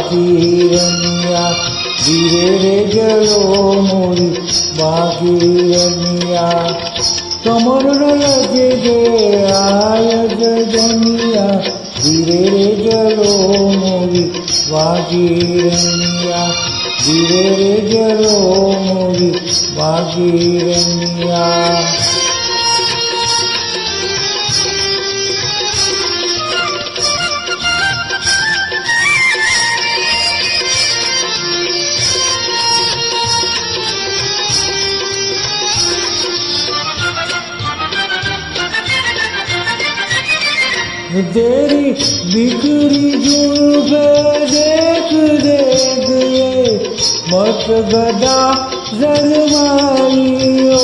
बागीरनिया धीरे रे जलो मोरी बागीरनिया कमर लगे गे आय गजनिया धीरे रे जलो मोरी बागीरनिया धीरे रे जलो मोरी बागीरनिया तेरी बिखरी जुल्फे देख देख ये मत गदा जलवाई ओ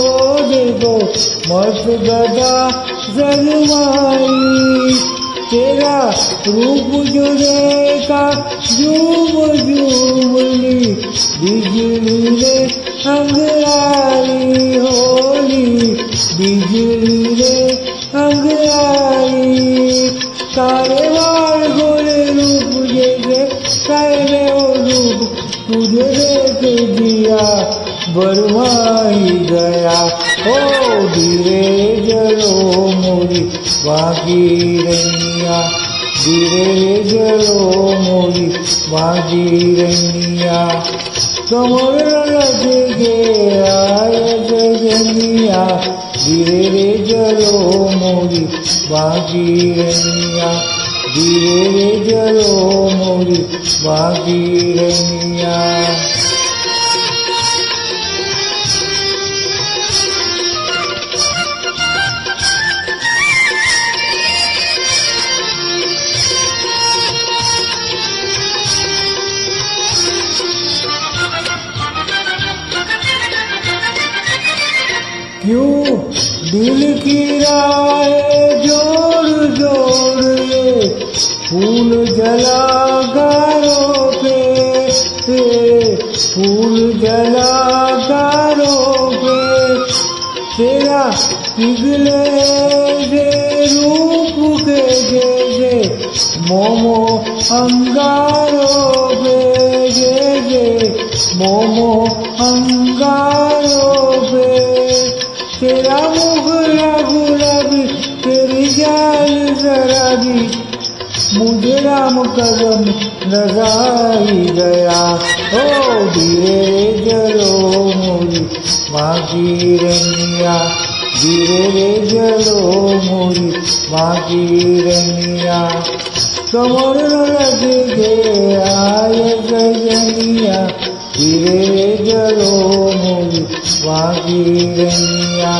देखो मत गदा जलवाई तेरा रूप जो देखा झूम झूमली बिजली रे अंगड़ाई होली बिजली रे अंगड़ाई तारे वाल गोरे रूप जैसे कायने वो रूप तुझे देख दिया बरमाई गया ओ धीरे जलो मोरी बागीरनिया धीरे जलो मोरी बागीरनिया कमर लगे गे आय गजनिया धीरे जलो मोरी बागीरनिया धीरे जलो मोरी बागीरनिया क्यों दिल की राह जोर जोर ये फूल जला गारों पे फूल जला गारों पे तेरा पिघले दे रूप के जैसे मोमो अंगारों पे जैसे मोमो अंगारों पे तेरा मुखड़ा गुलाबी तेरी जाल शराबी मुझे राम कदम नजाई गया ओ धीरे जलो मोरी बागीरनिया धीरे जलो मोरी बागीरनिया कमर लगे गे आय गजनिया धीरे जलो मोरी बागीरनिया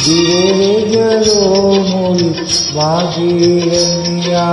धीरे जलो मोरी बागीरनिया।